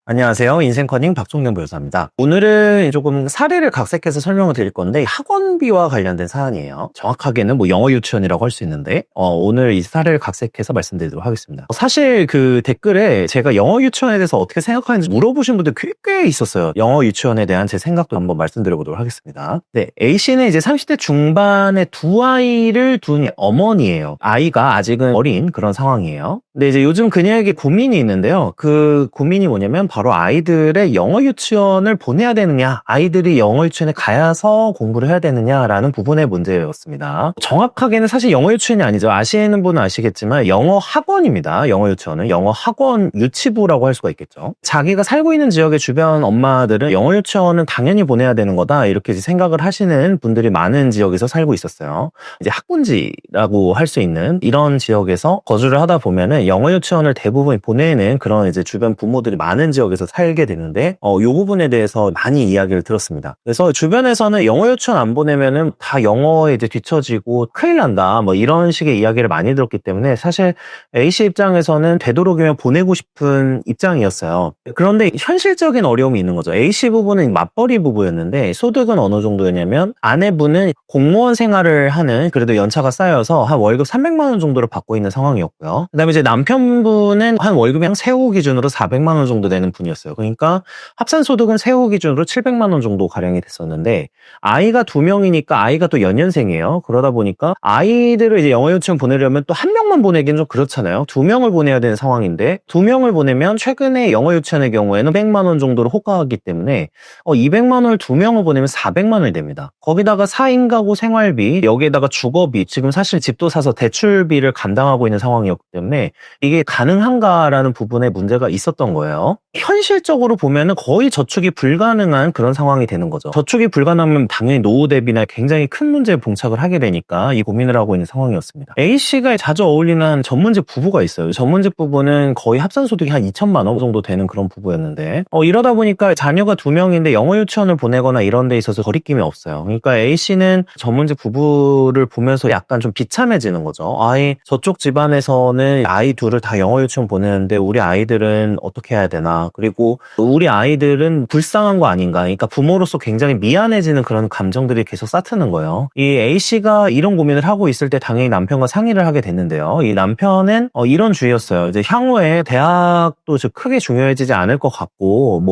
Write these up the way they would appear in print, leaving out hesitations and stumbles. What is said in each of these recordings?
안녕하세요. 인생커닝 박종경 변호사입니다. 오늘은 조금 사례를 각색해서 설명을 드릴 건데 학원비와 관련된 사안이에요. 정확하게는 영어 유치원이라고 할 수 있는데 오늘 이 사례를 각색해서 말씀드리도록 하겠습니다. 사실 그 댓글에 제가 영어 유치원에 대해서 어떻게 생각하는지 물어보신 분들 꽤 있었어요. 영어 유치원에 대한 제 생각도 한번 말씀드려보도록 하겠습니다. 네, A씨는 이제 30대 중반에 두 아이를 둔 어머니예요. 아이가 아직은 어린 그런 상황이에요. 근데 이제 요즘 그녀에게 고민이 있는데요. 그 고민이 뭐냐면 바로 아이들의 영어 유치원을 보내야 되느냐, 아이들이 영어 유치원에 가야서 공부를 해야 되느냐라는 부분의 문제였습니다. 정확하게는 사실 영어 유치원이 아니죠. 아시는 분은 아시겠지만 영어 학원입니다. 영어 유치원은 영어 학원 유치부라고 할 수가 있겠죠. 자기가 살고 있는 지역의 주변 엄마들은 영어 유치원은 당연히 보내야 되는 거다 이렇게 생각을 하시는 분들이 많은 지역에서 살고 있었어요. 이제 학군지라고 할 수 있는 이런 지역에서 거주를 하다 보면은 영어 유치원을 대부분 보내는 그런 이제 주변 부모들이 많은 지역에서 살게 되는데 이 부분에 대해서 많이 이야기를 들었습니다. 그래서 주변에서는 영어 유치원 안 보내면은 다 영어에 이제 뒤처지고 큰일 난다 이런 식의 이야기를 많이 들었기 때문에 사실 A씨 입장에서는 되도록이면 보내고 싶은 입장이었어요. 그런데 현실적인 어려움이 있는 거죠. A씨 부부는 맞벌이 부부였는데 소득은 어느 정도였냐면 아내분은 공무원 생활을 하는 그래도 연차가 쌓여서 한 월급 300만 원 정도를 받고 있는 상황이었고요. 그다음에 이제 남편분은 한 월급이 한 세후 기준으로 400만 원 정도 되는 분이었어요. 그러니까 합산 소득은 세후 기준으로 700만 원 정도 가량이 됐었는데 아이가 2명이니까 아이가 또 연년생이에요. 그러다 보니까 아이들을 이제 영어 유치원 보내려면 또 한 명만 보내기는 좀 그렇잖아요. 2명을 보내야 되는 상황인데 2명을 보내면 최근에 영어 유치원의 경우에는 100만 원 정도를 호가하기 때문에 200만 원을 2명을 보내면 400만 원이 됩니다. 거기다가 4인 가구 생활비, 여기에다가 주거비, 지금 사실 집도 사서 대출비를 감당하고 있는 상황이었기 때문에 이게 가능한가라는 부분에 문제가 있었던 거예요. 현실적으로 보면은 거의 저축이 불가능한 그런 상황이 되는 거죠. 저축이 불가능하면 당연히 노후 대비나 굉장히 큰 문제에 봉착을 하게 되니까 이 고민을 하고 있는 상황이었습니다. A씨가 자주 어울리는 전문직 부부가 있어요. 전문직 부부는 거의 합산 소득이 한 2천만 원 정도 되는 그런 부부였는데 이러다 보니까 자녀가 2명인데 영어 유치원을 보내거나 이런 데 있어서 거리낌이 없어요. 그러니까 A씨는 전문직 부부를 보면서 약간 좀 비참해지는 거죠. 저쪽 집안에서는 아이 둘을 다 영어 유치원 보내는데 우리 아이들은 어떻게 해야 되나, 그리고 우리 아이들은 불쌍한 거 아닌가, 그러니까 부모로서 굉장히 미안해지는 그런 감정들이 계속 쌓트는 거예요. 이 A씨가 이런 고민을 하고 있을 때 당연히 남편과 상의를 하게 됐는데요. 이 남편은 이런 주의였어요. 이제 향후에 대학도 크게 중요해지지 않을 것 같고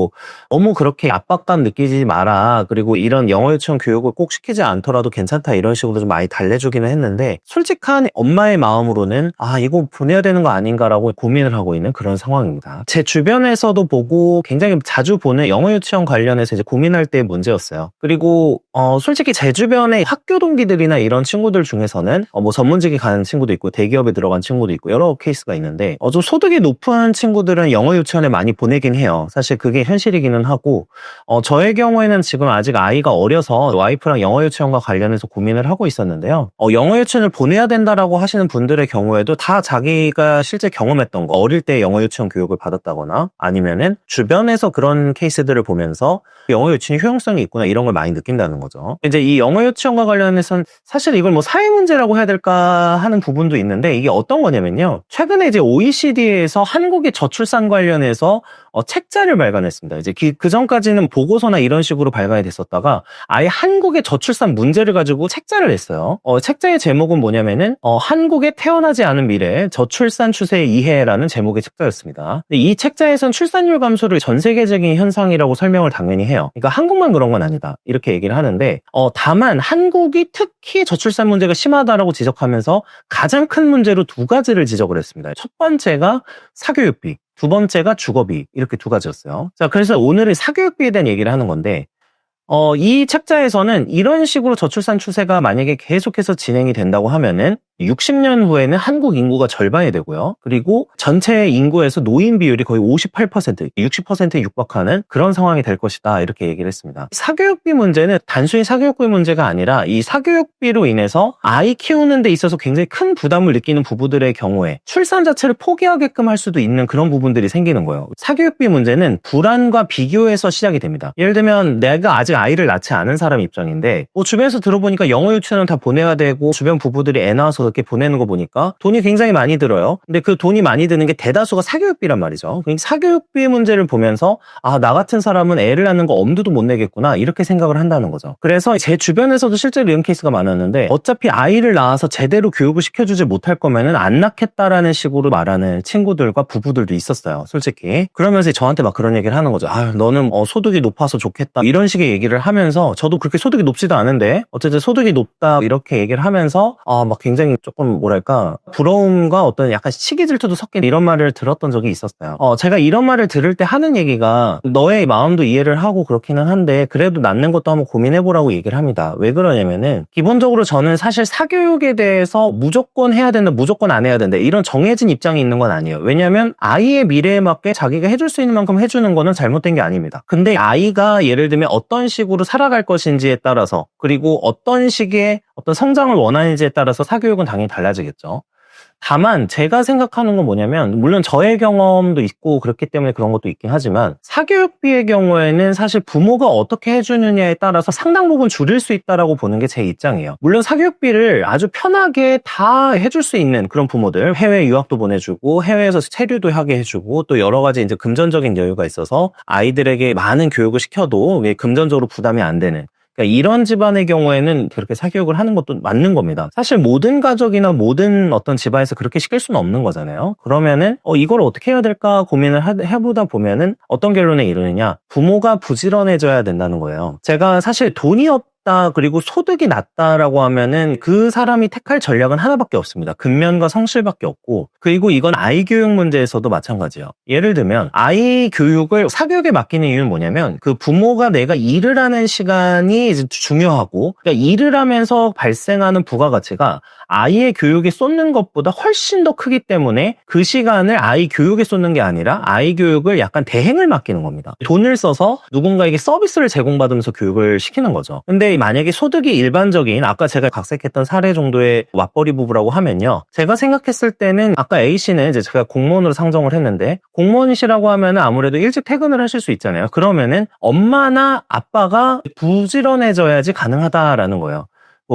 너무 그렇게 압박감 느끼지 마라, 그리고 이런 영어 유치원 교육을 꼭 시키지 않더라도 괜찮다 이런 식으로 좀 많이 달래주기는 했는데 솔직한 엄마의 마음으로는 이거 보내야 되는 거 아닌가라고 고민을 하고 있는 그런 상황입니다. 제 주변에서도 보고 굉장히 자주 보는 영어 유치원 관련해서 이제 고민할 때의 문제였어요. 그리고 솔직히 제 주변에 학교 동기들이나 이런 친구들 중에서는 전문직에 가는 친구도 있고 대기업에 들어간 친구도 있고 여러 케이스가 있는데 좀 소득이 높은 친구들은 영어 유치원에 많이 보내긴 해요. 사실 그게 현실이기는 하고 저의 경우에는 지금 아직 아이가 어려서 와이프랑 영어 유치원과 관련해서 고민을 하고 있었는데요. 영어 유치원을 보내야 된다라고 하시는 분들의 경우에도 다 자기가 실제 경험했던 거, 어릴 때 영어 유치원 교육을 받았다거나 아니면은 주변에서 그런 케이스들을 보면서 영어 유치원이 효용성이 있구나 이런 걸 많이 느낀다는 거죠. 이제 이 영어 유치원과 관련해서는 사실 이걸 사회 문제라고 해야 될까 하는 부분도 있는데 이게 어떤 거냐면요. 최근에 이제 OECD에서 한국의 저출산 관련해서 책자를 발간했습니다. 이제 그 전까지는 보고서나 이런 식으로 발간이 됐었다가 아예 한국의 저출산 문제를 가지고 책자를 냈어요. 책자의 제목은 뭐냐면은 한국에 태어나지 않은 미래 저출산 추세의 이해라는 제목의 책자였습니다. 이 책자에선 출산율 감소를 전 세계적인 현상이라고 설명을 당연히 해요. 그러니까 한국만 그런 건 아니다 이렇게 얘기를 하는데 다만 한국이 특히 저출산 문제가 심하다라고 지적하면서 가장 큰 문제로 두 가지를 지적을 했습니다. 첫 번째가 사교육비, 두 번째가 주거비, 이렇게 두 가지였어요. 자, 그래서 오늘은 사교육비에 대한 얘기를 하는 건데 이 책자에서는 이런 식으로 저출산 추세가 만약에 계속해서 진행이 된다고 하면은 60년 후에는 한국 인구가 절반이 되고요. 그리고 전체 인구에서 노인 비율이 거의 58%, 60%에 육박하는 그런 상황이 될 것이다 이렇게 얘기를 했습니다. 사교육비 문제는 단순히 사교육비 문제가 아니라 이 사교육비로 인해서 아이 키우는 데 있어서 굉장히 큰 부담을 느끼는 부부들의 경우에 출산 자체를 포기하게끔 할 수도 있는 그런 부분들이 생기는 거예요. 사교육비 문제는 불안과 비교에서 시작이 됩니다. 예를 들면 내가 아직 아이를 낳지 않은 사람 입장인데 주변에서 들어보니까 영어 유치원은 다 보내야 되고 주변 부부들이 애 낳아서 그렇게 보내는 거 보니까 돈이 굉장히 많이 들어요. 근데 그 돈이 많이 드는 게 대다수가 사교육비란 말이죠. 그러니까 사교육비 문제를 보면서 나 같은 사람은 애를 낳는 거 엄두도 못 내겠구나 이렇게 생각을 한다는 거죠. 그래서 제 주변에서도 실제로 이런 케이스가 많았는데 어차피 아이를 낳아서 제대로 교육을 시켜주지 못할 거면은 안 낳겠다라는 식으로 말하는 친구들과 부부들도 있었어요. 솔직히. 그러면서 저한테 막 그런 얘기를 하는 거죠. 너는 소득이 높아서 좋겠다 이런 식의 얘기를 하면서 저도 그렇게 소득이 높지도 않은데 어쨌든 소득이 높다 이렇게 얘기를 하면서 막 굉장히 조금 뭐랄까 부러움과 어떤 약간 시기 질투도 섞인 이런 말을 들었던 적이 있었어요. 제가 이런 말을 들을 때 하는 얘기가 너의 마음도 이해를 하고 그렇기는 한데 그래도 낳는 것도 한번 고민해보라고 얘기를 합니다. 왜 그러냐면은 기본적으로 저는 사실 사교육에 대해서 무조건 해야 된다 무조건 안 해야 된다 이런 정해진 입장이 있는 건 아니에요. 왜냐하면 아이의 미래에 맞게 자기가 해줄 수 있는 만큼 해주는 거는 잘못된 게 아닙니다. 근데 아이가 예를 들면 어떤 식으로 살아갈 것인지에 따라서 그리고 어떤 식의 어떤 성장을 원하는지에 따라서 사교육은 당연히 달라지겠죠. 다만 제가 생각하는 건 뭐냐면 물론 저의 경험도 있고 그렇기 때문에 그런 것도 있긴 하지만 사교육비의 경우에는 사실 부모가 어떻게 해주느냐에 따라서 상당 부분 줄일 수 있다라고 보는 게 제 입장이에요. 물론 사교육비를 아주 편하게 다 해줄 수 있는 그런 부모들 해외 유학도 보내주고 해외에서 체류도 하게 해주고 또 여러 가지 이제 금전적인 여유가 있어서 아이들에게 많은 교육을 시켜도 금전적으로 부담이 안 되는 그러니까 이런 집안의 경우에는 그렇게 사교육을 하는 것도 맞는 겁니다. 사실 모든 가족이나 모든 어떤 집안에서 그렇게 시킬 수는 없는 거잖아요. 그러면은 이걸 어떻게 해야 될까 고민을 해보다 보면은 어떤 결론에 이르느냐 부모가 부지런해져야 된다는 거예요. 제가 사실 돈이 없다 그리고 소득이 낮다라고 하면은 그 사람이 택할 전략은 하나밖에 없습니다. 근면과 성실밖에 없고 그리고 이건 아이 교육 문제에서도 마찬가지예요. 예를 들면 아이 교육을 사교육에 맡기는 이유는 뭐냐면 그 부모가 내가 일을 하는 시간이 이제 중요하고 그러니까 일을 하면서 발생하는 부가가치가 아이의 교육에 쏟는 것보다 훨씬 더 크기 때문에 그 시간을 아이 교육에 쏟는 게 아니라 아이 교육을 약간 대행을 맡기는 겁니다. 돈을 써서 누군가에게 서비스를 제공받으면서 교육을 시키는 거죠. 근데 만약에 소득이 일반적인 아까 제가 각색했던 사례 정도의 맞벌이 부부라고 하면요. 제가 생각했을 때는 아까 A씨는 이제 제가 공무원으로 상정을 했는데 공무원이시라고 하면은 아무래도 일찍 퇴근을 하실 수 있잖아요. 그러면은 엄마나 아빠가 부지런해져야지 가능하다라는 거예요.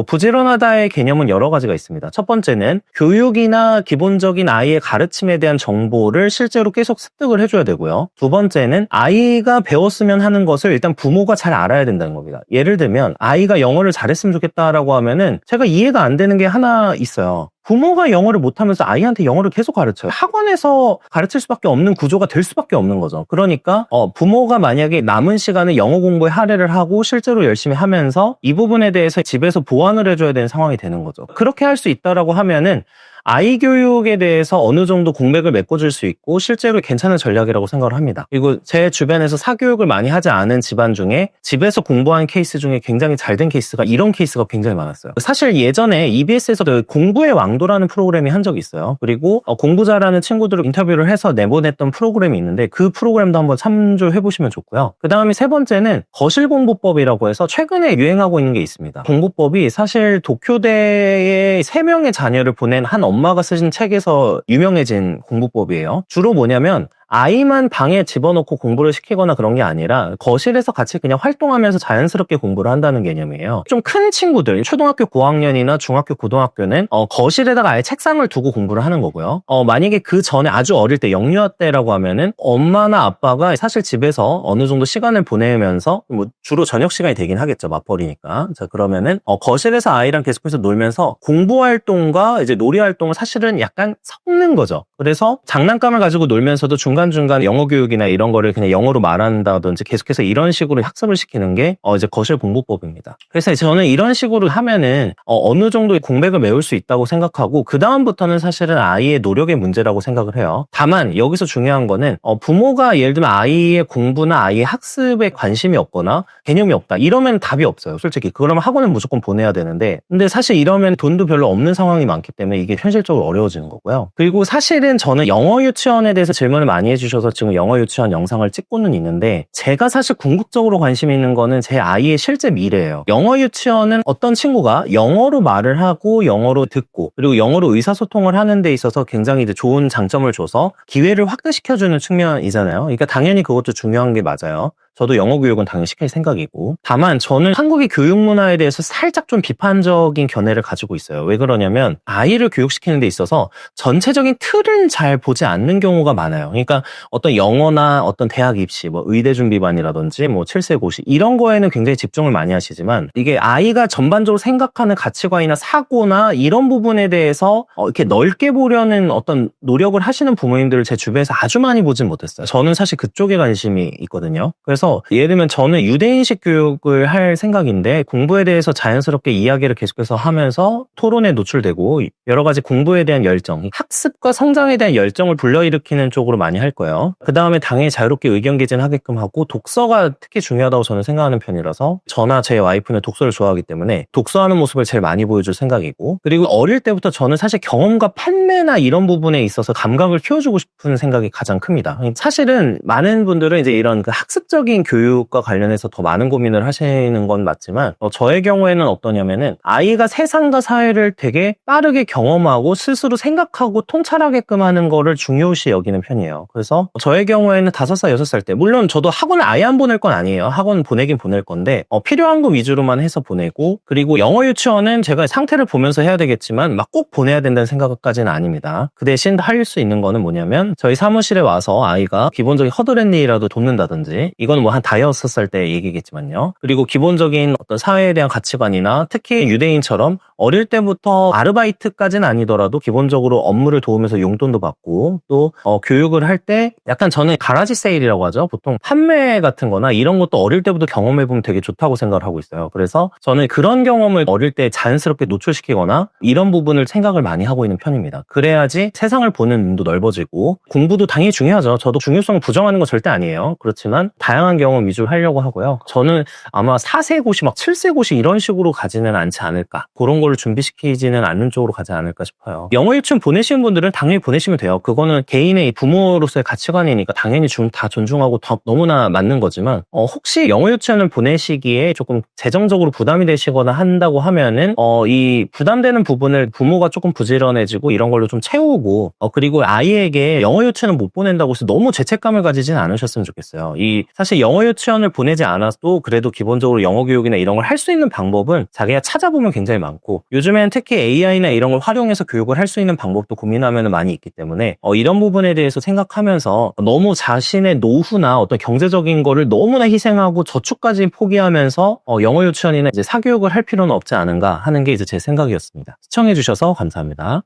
부지런하다의 개념은 여러 가지가 있습니다. 첫 번째는 교육이나 기본적인 아이의 가르침에 대한 정보를 실제로 계속 습득을 해줘야 되고요. 두 번째는 아이가 배웠으면 하는 것을 일단 부모가 잘 알아야 된다는 겁니다. 예를 들면 아이가 영어를 잘했으면 좋겠다라고 하면은 제가 이해가 안 되는 게 하나 있어요. 부모가 영어를 못하면서 아이한테 영어를 계속 가르쳐요. 학원에서 가르칠 수밖에 없는 구조가 될 수밖에 없는 거죠. 그러니까 부모가 만약에 남은 시간을 영어 공부에 할애를 하고 실제로 열심히 하면서 이 부분에 대해서 집에서 보완을 해줘야 되는 상황이 되는 거죠. 그렇게 할 수 있다라고 하면은 아이 교육에 대해서 어느 정도 공백을 메꿔줄 수 있고 실제로 괜찮은 전략이라고 생각을 합니다. 그리고 제 주변에서 사교육을 많이 하지 않은 집안 중에 집에서 공부한 케이스 중에 굉장히 잘 된 케이스가 이런 케이스가 굉장히 많았어요. 사실 예전에 EBS에서 공부의 왕도라는 프로그램이 한 적이 있어요. 그리고 공부 잘하는 친구들을 인터뷰를 해서 내보냈던 프로그램이 있는데 그 프로그램도 한번 참조해보시면 좋고요. 그 다음에 세 번째는 거실공부법이라고 해서 최근에 유행하고 있는 게 있습니다. 공부법이 사실 도쿄대에 3명의 자녀를 보낸 한 엄마가 쓰신 책에서 유명해진 공부법이에요. 주로 뭐냐면 아이만 방에 집어넣고 공부를 시키거나 그런 게 아니라 거실에서 같이 그냥 활동하면서 자연스럽게 공부를 한다는 개념이에요. 좀 큰 친구들, 초등학교 고학년이나 중학교 고등학교는 거실에다가 아예 책상을 두고 공부를 하는 거고요. 만약에 그 전에 아주 어릴 때 영유아 때라고 하면은 엄마나 아빠가 사실 집에서 어느 정도 시간을 보내면서 주로 저녁 시간이 되긴 하겠죠. 맞벌이니까. 자, 그러면은 거실에서 아이랑 계속해서 놀면서 공부 활동과 이제 놀이 활동을 사실은 약간 섞는 거죠. 그래서 장난감을 가지고 놀면서도 중간중간 영어 교육이나 이런 거를 그냥 영어로 말한다든지 계속해서 이런 식으로 학습을 시키는 게 이제 거실 공부법입니다. 그래서 저는 이런 식으로 하면은 어느 정도의 공백을 메울 수 있다고 생각하고 그 다음부터는 사실은 아이의 노력의 문제라고 생각을 해요. 다만 여기서 중요한 거는 부모가 예를 들면 아이의 공부나 아이의 학습에 관심이 없거나 개념이 없다 이러면 답이 없어요. 솔직히 그러면 학원은 무조건 보내야 되는데 근데 사실 이러면 돈도 별로 없는 상황이 많기 때문에 이게 현실적으로 어려워지는 거고요. 그리고 사실은 저는 영어 유치원에 대해서 질문을 많이 해주셔서 지금 영어 유치원 영상을 찍고는 있는데 제가 사실 궁극적으로 관심 있는 거는 제 아이의 실제 미래예요. 영어 유치원은 어떤 친구가 영어로 말을 하고 영어로 듣고 그리고 영어로 의사소통을 하는 데 있어서 굉장히 이제 좋은 장점을 줘서 기회를 확대시켜주는 측면이잖아요. 그러니까 당연히 그것도 중요한 게 맞아요. 저도 영어 교육은 당연히 시킬 생각이고, 다만 저는 한국의 교육 문화에 대해서 살짝 좀 비판적인 견해를 가지고 있어요. 왜 그러냐면 아이를 교육시키는 데 있어서 전체적인 틀은 잘 보지 않는 경우가 많아요. 그러니까 어떤 영어나 어떤 대학 입시, 뭐 의대 준비반이라든지 뭐 7세 고시 이런 거에는 굉장히 집중을 많이 하시지만, 이게 아이가 전반적으로 생각하는 가치관이나 사고나 이런 부분에 대해서 이렇게 넓게 보려는 어떤 노력을 하시는 부모님들을 제 주변에서 아주 많이 보진 못했어요. 저는 사실 그쪽에 관심이 있거든요. 그래서 예를 들면 저는 유대인식 교육을 할 생각인데, 공부에 대해서 자연스럽게 이야기를 계속해서 하면서 토론에 노출되고 여러 가지 공부에 대한 열정, 학습과 성장에 대한 열정을 불러일으키는 쪽으로 많이 할 거예요. 그 다음에 당연히 자유롭게 의견 개진하게끔 하고, 독서가 특히 중요하다고 저는 생각하는 편이라서 저나 제 와이프는 독서를 좋아하기 때문에 독서하는 모습을 제일 많이 보여줄 생각이고, 그리고 어릴 때부터 저는 사실 경험과 판매나 이런 부분에 있어서 감각을 키워주고 싶은 생각이 가장 큽니다. 사실은 많은 분들은 이제 이런 그 학습적인 교육과 관련해서 더 많은 고민을 하시는 건 맞지만, 저의 경우에는 어떠냐면은 아이가 세상과 사회를 되게 빠르게 경험하고 스스로 생각하고 통찰하게끔 하는 거를 중요시 여기는 편이에요. 그래서 저의 경우에는 5살, 6살 때, 물론 저도 학원을 아예 안 보낼 건 아니에요. 학원 보내긴 보낼 건데 필요한 거 위주로만 해서 보내고, 그리고 영어 유치원은 제가 상태를 보면서 해야 되겠지만 막 꼭 보내야 된다는 생각까지는 아닙니다. 그 대신 할 수 있는 거는 뭐냐면, 저희 사무실에 와서 아이가 기본적인 허드렛일이라도 돕는다든지, 이건 뭐 한 5-6살 때 얘기겠지만요. 그리고 기본적인 어떤 사회에 대한 가치관이나, 특히 유대인처럼 어릴 때부터 아르바이트까지는 아니더라도 기본적으로 업무를 도우면서 용돈도 받고, 또 교육을 할 때 약간 저는 가라지 세일이라고 하죠. 보통 판매 같은 거나 이런 것도 어릴 때부터 경험해보면 되게 좋다고 생각을 하고 있어요. 그래서 저는 그런 경험을 어릴 때 자연스럽게 노출시키거나 이런 부분을 생각을 많이 하고 있는 편입니다. 그래야지 세상을 보는 눈도 넓어지고, 공부도 당연히 중요하죠. 저도 중요성을 부정하는 건 절대 아니에요. 그렇지만 다양한 경험 위주로 하려고 하고요. 저는 아마 4세 고시, 막 7세 고시 이런 식으로 가지는 않지 않을까, 그런 거를 준비시키지는 않는 쪽으로 가지 않을까 싶어요. 영어 유치원 보내시는 분들은 당연히 보내시면 돼요. 그거는 개인의 부모로서의 가치관이니까 당연히 다 존중하고 너무나 맞는 거지만, 혹시 영어 유치원을 보내시기에 조금 재정적으로 부담이 되시거나 한다고 하면은 이 부담되는 부분을 부모가 조금 부지런해지고 이런 걸로 좀 채우고, 그리고 아이에게 영어 유치원을 못 보낸다고 해서 너무 죄책감을 가지진 않으셨으면 좋겠어요. 사실 영어 유치원을 보내지 않아도 그래도 기본적으로 영어 교육이나 이런 걸 할 수 있는 방법은 자기가 찾아보면 굉장히 많고, 요즘에는 특히 AI나 이런 걸 활용해서 교육을 할 수 있는 방법도 고민하면 많이 있기 때문에 이런 부분에 대해서 생각하면서 너무 자신의 노후나 어떤 경제적인 거를 너무나 희생하고 저축까지 포기하면서 영어 유치원이나 이제 사교육을 할 필요는 없지 않은가 하는 게 이제 제 생각이었습니다. 시청해주셔서 감사합니다.